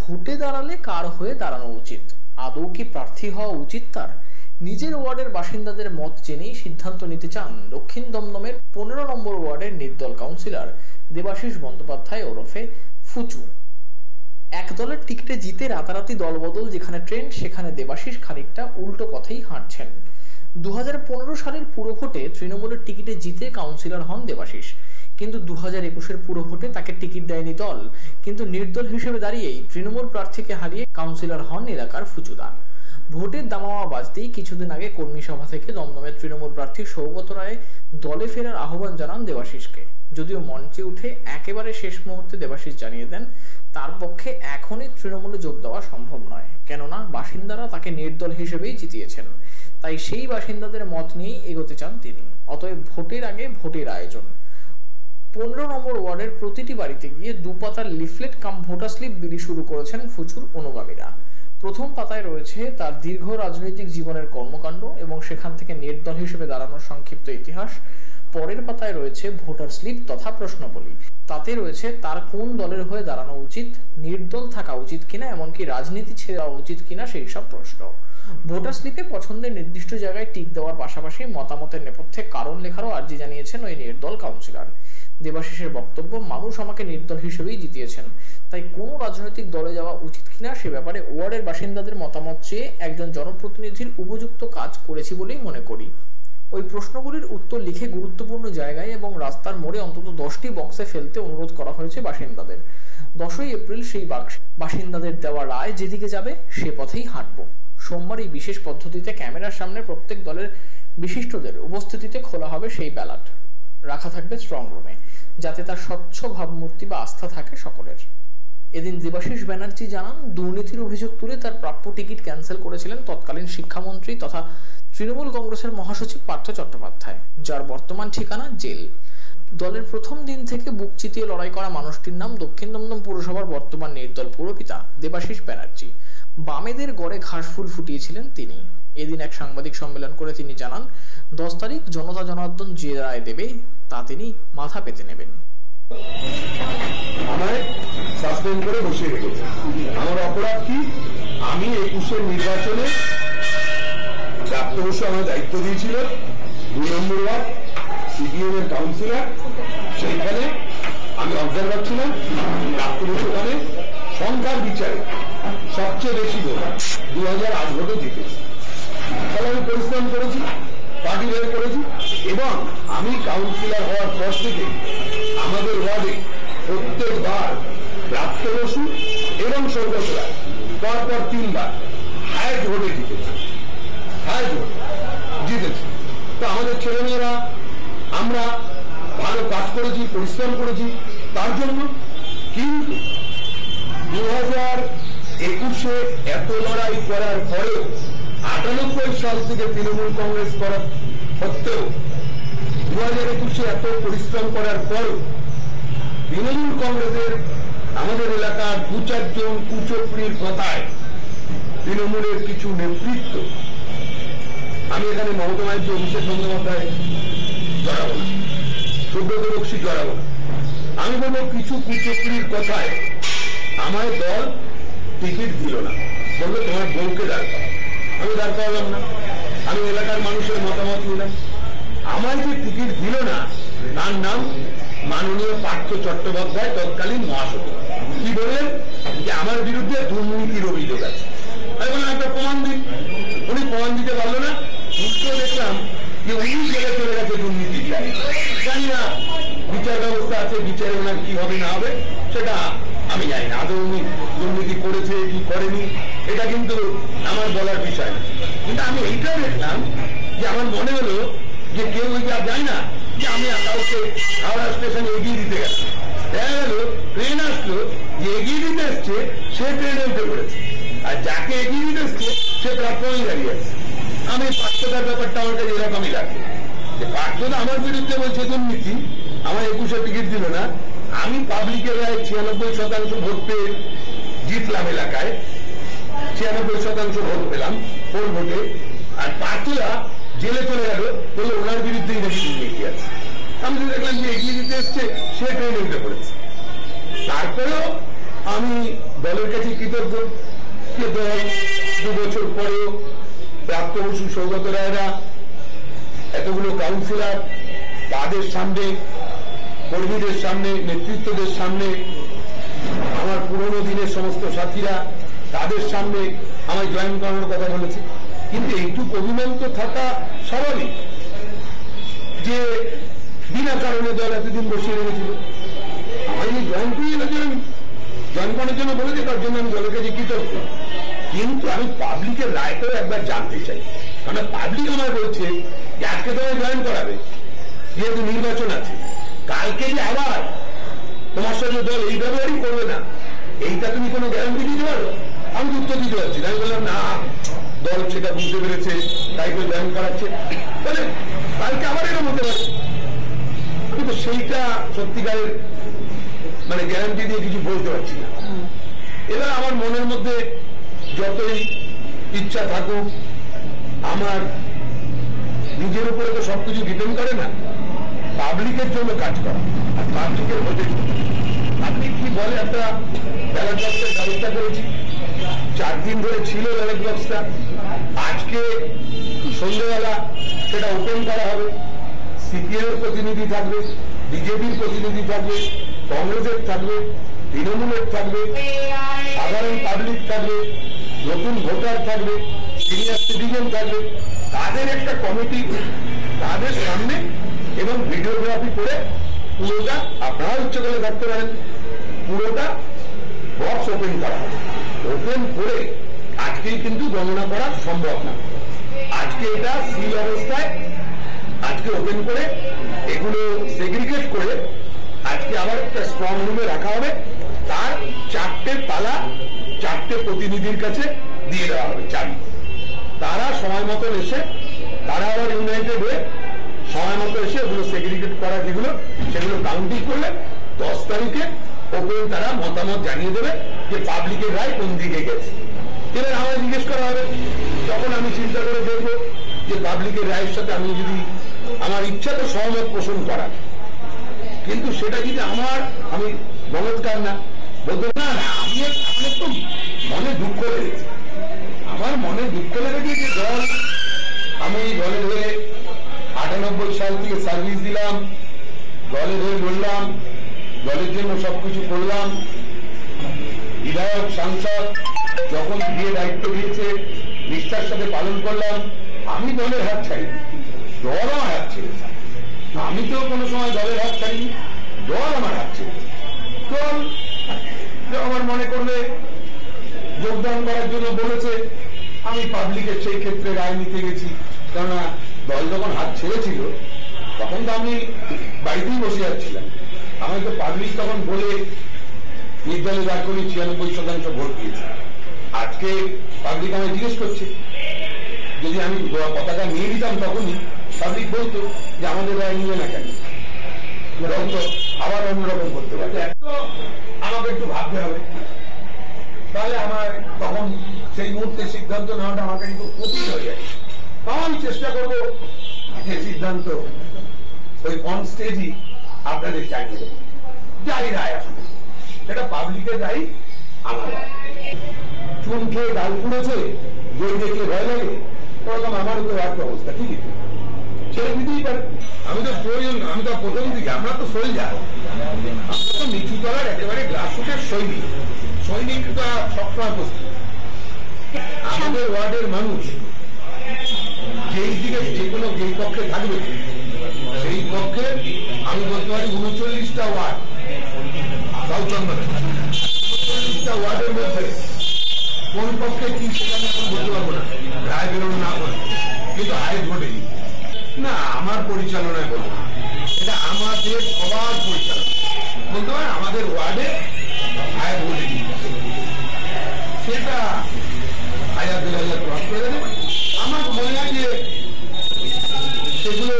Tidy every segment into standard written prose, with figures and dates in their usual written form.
ভোটে দাঁড়ালে কার হয়ে দাঁড়ানো উচিত, আদৌ কি প্রার্থী হওয়া উচিত তার? নিজের ওয়ার্ডের বাসিন্দাদের মত জেনেই সিদ্ধান্ত নিতে চান দক্ষিণ দমদমের 15 নম্বর ওয়ার্ডের নির্দল কাউন্সিলর দেবাশিস বন্দ্যোপাধ্যায় ওরফে ফুচু। এক দলের টিকিটে জিতে রাতারাতি দলবদল যেখানে ট্রেন্ড, সেখানে দেবাশিস খানিকটা উল্টো পথেই হাঁটছেন। 2015 সালের পুরভোটে তৃণমূলের টিকিটে জিতে কাউন্সিলর হন দেবাশিস, কিন্তু 2021-এর পুরভোটে তাকে টিকিট দেয়নি দল। কিন্তু নির্দল হিসেবে দাঁড়িয়েই তৃণমূল প্রার্থীকে হারিয়ে কাউন্সিলর হন এলাকার ফুচুদা। ভোটের দামামা বাজতেই কিছুদিন আগে কর্মী সভা থেকে দমদমের তৃণমূল প্রার্থী সৌগত রায় দলে ফেরার আহ্বান জানান দেবাশিসকে। যদিও মঞ্চে উঠে একেবারে শেষ মুহূর্তে দেবাশিস জানিয়ে দেন তার পক্ষে এখনই তৃণমূলে যোগ দেওয়া সম্ভব নয়, কেননা বাসিন্দারা তাকে নির্দল হিসেবেই জিতিয়েছেন। তাই সেই বাসিন্দাদের মত নিয়েই এগোতে চান তিনি। অতএব ভোটের আগে ভোটের আয়োজন। 15 নম্বর ওয়ার্ডের প্রতিটি বাড়িতে গিয়ে 2 পাতার লিফলেট কাম ভোটার স্লিপ বিলি শুরু করেছেন ফুচুর অনুগামীরা। প্রথম পাতায় রয়েছে তার দীর্ঘ রাজনৈতিক জীবনের কর্মকাণ্ড এবং সেখান থেকে নির্দল হিসেবে দাঁড়ানোর সংক্ষিপ্ত ইতিহাস। পরের পাতায় রয়েছে ভোটার স্লিপ তথা প্রশ্নাবলী। তাতে রয়েছে তার কোন দলের হয়ে দাঁড়ানো উচিত, নির্দল থাকা উচিত কিনা, এমনকি রাজনীতি ছেড়ে দেওয়া উচিত কিনা সেই সব প্রশ্ন। ভোটার স্লিপে পছন্দের নির্দিষ্ট জায়গায় টিক দেওয়ার পাশাপাশি মতামতের নেপথ্যে কারণ লেখারও আর্জি জানিয়েছেন ওই নির্দল কাউন্সিলর। দেবাশিসের বক্তব্য, মানুষ আমাকে নির্দল হিসেবেই জিতিয়েছেন, তাই কোনো রাজনৈতিক দলে যাওয়া উচিত কিনা সে ব্যাপারে ওয়ার্ডের বাসিন্দাদের মতামত চেয়ে একজন জনপ্রতিনিধির উপযুক্ত কাজ করেছি বলেই মনে করি। ওই প্রশ্নগুলির উত্তর লিখে গুরুত্বপূর্ণ জায়গায় এবং রাস্তার মোড়ে অন্তত 10টি বক্সে ফেলতে অনুরোধ করা হয়েছে বাসিন্দাদের। 10ই এপ্রিল সেই বাসিন্দাদের দেওয়া রায় যেদিকে যাবে সে পথেই হাঁটব। সোমবার এই বিশেষ পদ্ধতিতে ক্যামেরার সামনে প্রত্যেক দলের বিশিষ্টদের উপস্থিতিতে খোলা হবে সেই ব্যালট। রাখা থাকবে স্ট্রং রুমে, যাতে তার স্বচ্ছ ভাবমূর্তি বা আস্থা থাকে সকলের। এদিন দেবাশিস ব্যানার্জি জানান, দুর্নীতির অভিযোগ তুলে তার প্রাপ্য টিকিট ক্যান্সেল করেছিলেন তৎকালীন শিক্ষামন্ত্রী তথা তৃণমূল কংগ্রেসের মহাসচিব পার্থ চট্টোপাধ্যায়, যার বর্তমান ঠিকানা জেল। দলের প্রথম দিন থেকে বুক চিতিয়ে লড়াই করা মানুষটির নাম দক্ষিণ দমদম পুরসভার বর্তমান নির্দল পুরপিতা দেবাশিস ব্যানার্জি। বামেদের গড়ে ঘাসফুল ফুটিয়েছিলেন তিনি। এদিন এক সাংবাদিক সম্মেলন করে তিনি জানান, 10 তারিখ জনতা জনার্দন যে রায় দেবে তা তিনি মাথা পেতে নেবেন। আমায় সাসপেন্ড করে বসিয়ে রেখেছে। আমার অপরাধ কি? আমি 21-এর নির্বাচনে ডাক্তার বসু আমার দায়িত্ব দিয়েছিল 2 নম্বর ওয়ার্ড সিপিএম এর কাউন্সিলর, সেইখানে আমি অবজারভার ছিলাম। ডাক্তার বসু ওখানে সংখ্যার বিচারে সবচেয়ে বেশি ভোট 2008 ভোটে জিতেছে। তাহলে আমি পরিশ্রম করেছি, পার্টি বের করেছি, এবং আমি কাউন্সিলর হওয়ার পর থেকে আমাদের ওয়ার্ডে প্রত্যেকবার ডাক্তার বসু এবং সৌগত রায় পরপর 3 বার হায়েস্ট ভোটে জিতেছে। তো আমাদের ছেলেমেয়েরা আমরা ভালো কাজ করেছি, পরিশ্রম করেছি তার জন্য। কিন্তু 2021-এ এত লড়াই করার পরেও 98 সাল থেকে তৃণমূল কংগ্রেস করা সত্ত্বেও 2021-এ এত পরিশ্রম করার পরও তৃণমূল কংগ্রেসের আমাদের এলাকার 2-4 জন কুচক্রির কথায় তৃণমূলের কিছু নেতৃত্ব, আমি এখানে মমতা ব্যানার্জি, অভিষেক বন্দ্যোপাধ্যায় জড়াবো না, সুব্রত বক্সী জড়াবো না, আমি বলবো কিছু কুচক্রির কথায় আমার দল টিকিট দিল না, বললো তোমার বউকে দাঁড় করা। আমি দাঁড় করালাম না, আমি এলাকার মানুষের মতামত নিলাম। আমার যে টিকিট দিল না তার নাম মাননীয় পার্থ চট্টোপাধ্যায়, তৎকালীন মহাসচিব। কি বললেন? যে আমার বিরুদ্ধে দুর্নীতির অভিযোগ আছে। আমি বললাম একটা প্রমাণ দিন। উনি প্রমাণ দিতে পারলো না। উল্টো দেখলাম যে উনি জেলে চলে গেছে দুর্নীতি। জানি না বিচার ব্যবস্থা আছে, বিচারে ওনার কি হবে না হবে সেটা আমি জানি না। আদৌ উনি দুর্নীতি করেছে কি করেনি এটা কিন্তু আমার বলার বিষয় না। কিন্তু আমি এইটা দেখলাম যে আমার মনে হলো যে কেউ ওই যা যায় না যে আমি কাউকে হাওড়া স্টেশনে এগিয়ে দিতে গেলাম, দেখা গেল ট্রেন আসলো, যে এগিয়ে দিতে এসছে সে ট্রেনে উঠে পড়েছে, আর যাকে এগিয়ে দিতে এসছে সে প্ল্যাটফর্মে দাঁড়িয়ে আছে। আমি পার্থতার ব্যাপারটা আমার কাছে এরকমই লাগে যে পার্থতা আমার বিরুদ্ধে বলছে দুর্নীতি, আমার 21-এ টিকিট দিল না। আমি পাবলিকের রায় 96% ভোট পেয়ে জিতলাম এলাকায়, 96% ভোট পেলাম পোল ভোটে। আর পার্থরা জেলে চলে গেল, বললো ওনার বিরুদ্ধেই নাকি দুর্নীতি আছে। আমি তো দেখলাম যে এগিয়ে দিতে এসছে সে ট্রেনে উঠে পড়েছে। তারপরেও আমি দলের কাছে কৃতজ্ঞ যে দল 2 বছর পরেও প্রাপ্ত বসু, সৌগত রায়রা, এতগুলো কাউন্সিলর, তাদের সামনে, কর্মীদের সামনে, নেতৃত্বদের সামনে, আমার পুরনো দিনের সমস্ত সাথীরা, তাদের সামনে আমায় জয়েন করানোর কথা বলেছে। কিন্তু এইটুকু অভিমান তো থাকা স্বাভাবিক যে বিনা কারণে দল এতদিন বসিয়ে রেখেছিল। আমি জয়েন করার জন্য বলেছি, তার জন্য আমি দলের কাছে কৃতজ্ঞ। কিন্তু আমি পাবলিকের রায়টাও একবার জানতে চাই। কারণ পাবলিক আমার বলছে যে আজকে তোমায় জয়েন করাবে, যেহেতু নির্বাচন আছে, কালকে যে আবার তোমার সঙ্গে দল এই ব্যবহারই করবে না, এইটা তুমি কোনো গ্যারান্টি দিতে পারো? আমি উত্তর দিতে পারছি না। আমি বললাম না, দল সেটা বুঝতে পেরেছে, তাই করে জয়েন করাচ্ছে, তাহলে কালকে আবার এরকম হতে পারে। কিন্তু সেইটা সত্যিকারের মানে গ্যারান্টি দিয়ে কিছু বলতে পারছি না। এবার আমার মনের মধ্যে যতই ইচ্ছা থাকুক, আমার নিজের উপরে তো সবকিছু ডিপেন্ড করে না। পাবলিকের জন্য কাজ করা আর পাবলিকের ভোটের জন্য। পাবলিক কি বলে, একটা ব্যালট বক্সের ব্যবস্থা করেছি, 4 দিন ধরে ছিল ব্যালট বক্সটা। আজকে সন্ধ্যেবেলা সেটা ওপেন করা হবে। সিপিএম এর প্রতিনিধি থাকবে, বিজেপির প্রতিনিধি থাকবে, কংগ্রেসের থাকবে, তৃণমূলের থাকবে, সাধারণ পাবলিক থাকবে, নতুন ভোটার থাকবে, সিনিয়র সিটিজেন থাকবে। তাদের একটা কমিটি তাদের সামনে এবং ভিডিওগ্রাফি করে পুরোটা, আপনারা ইচ্ছে করলে থাকতে পারেন, পুরোটা বক্স ওপেন করা হবে। ওপেন করে আজকেই কিন্তু গণনা করা সম্ভব না। আজকে এটা সিল অবস্থায়, আজকে ওপেন করে এগুলো সেগ্রিগেট করে আজকে আবার একটা স্ট্রং রুমে রাখা হবে। তার 4টে তালা 4টে প্রতিনিধির কাছে দিয়ে দেওয়া হবে চাবি। তারা সময় মতন এসে, তারা আবার ইউনাইটেড হয়ে সময় মতো এসে ওগুলো সেগ্রিগেট করা যেগুলো, সেগুলো কাউন্টিং করলে 10 তারিখে ওপেন তারা মতামত জানিয়ে দেবে যে পাবলিকের রায় কোন দিকে গেছে। এবার আমায় জিজ্ঞেস করা হবে, তখন আমি চিন্তা করে দেখবো যে পাবলিকের রায়ের সাথে আমি যদি, আমার ইচ্ছা তো সহমত পোষণ করা, কিন্তু সেটা যদি আমি বলৎকার না বলতে না, আমি তো মনে দুঃখ লেগেছে। আমার মনে দুঃখ লেগেছে যে দল, আমি দলের হয়ে 98 সাল থেকে সার্ভিস দিলাম, দলের হয়ে লড়লাম, দলের জন্য সবকিছু করলাম। বিধায়ক, সাংসদ যখন দিয়ে দায়িত্ব দিয়েছে নিষ্ঠার সাথে পালন করলাম। আমি দলের হাত ছাড়িনি, দল আমার হাত ছেড়েছে। আমি তো কোনো সময় দলের হাত ছাড়িনি, দল আমার হাত ছেড়েছে। দল আমার মনে করলে যোগদান করার জন্য বলেছে, আমি পাবলিকের সেই ক্ষেত্রে রায় নিতে গেছি। কেননা দল যখন হাত ছেড়েছিল তখন তো আমি বাড়িতেই বসে যাচ্ছিলাম। আমি তো পাবলিক তখন বলে নির্দলে দাঁড় করি 96% ভোট দিয়েছে। আজকে পাবলিক আমায় জিজ্ঞেস করছে, যদি আমি পতাকা নিয়ে দিতাম তখনই পাবলিক বলতো যে আমাদের রায় নিবে না কেন, আবার অন্যরকম করতে পারে। আমাকে একটু ভাবতে হবে, তাহলে আমার তখন সেই মুহূর্তে সিদ্ধান্ত নেওয়াটা আমাকে কিন্তু কঠিন হয়ে যায়। আমি চেষ্টা করবো যে সিদ্ধান্ত ওই অন স্টেজই আপনাদের জানিয়ে দেবো, যাই রায় আসবে সেটা পাবলিকের রায়, আমার রায়। চুন খেয়ে ডাল পুড়েছে, বই দেখলে ভয় লাগে, ওরকম আমার উপরে একটা অবস্থা। ঠিকই ছেড়ে দিতেই পারে। আমি তো প্রয়োজন, আমি তো প্রথম দিকে, আমরা তো সোলজার, আমরা তো নিচু তলার একেবারে গ্রাসরুটের সৈনিক। সৈনিকটা সবসময় প্রস্তুত। আমাদের ওয়ার্ডের মানুষ যেই দিকে যেই পক্ষে থাকবে সেই পক্ষে, আমি বলতে পারি 39টা ওয়ার্ড, সাউথ চন্দনে 39টা ওয়ার্ডের মধ্যে কোন পক্ষে কি সেটা আমি এখন বলতে পারবো না, রায় বেরোনো না করে, কিন্তু হাইট ভোটে না আমার পরিচালনায় বলবো না, এটা আমাদের সবার পরিচালনা বলতে পারে। আমাদের ওয়ার্ডে হাইট ভোটে সেটা 1000-2000 ক্রস করে দেবে। আমার মনে হয় যে সেগুলো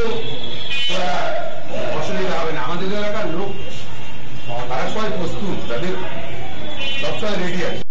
অসুবিধা হবে না। আমাদের এলাকার লোক তারা সবাই প্রস্তুত, তাদের সবসময় রেডি আছে।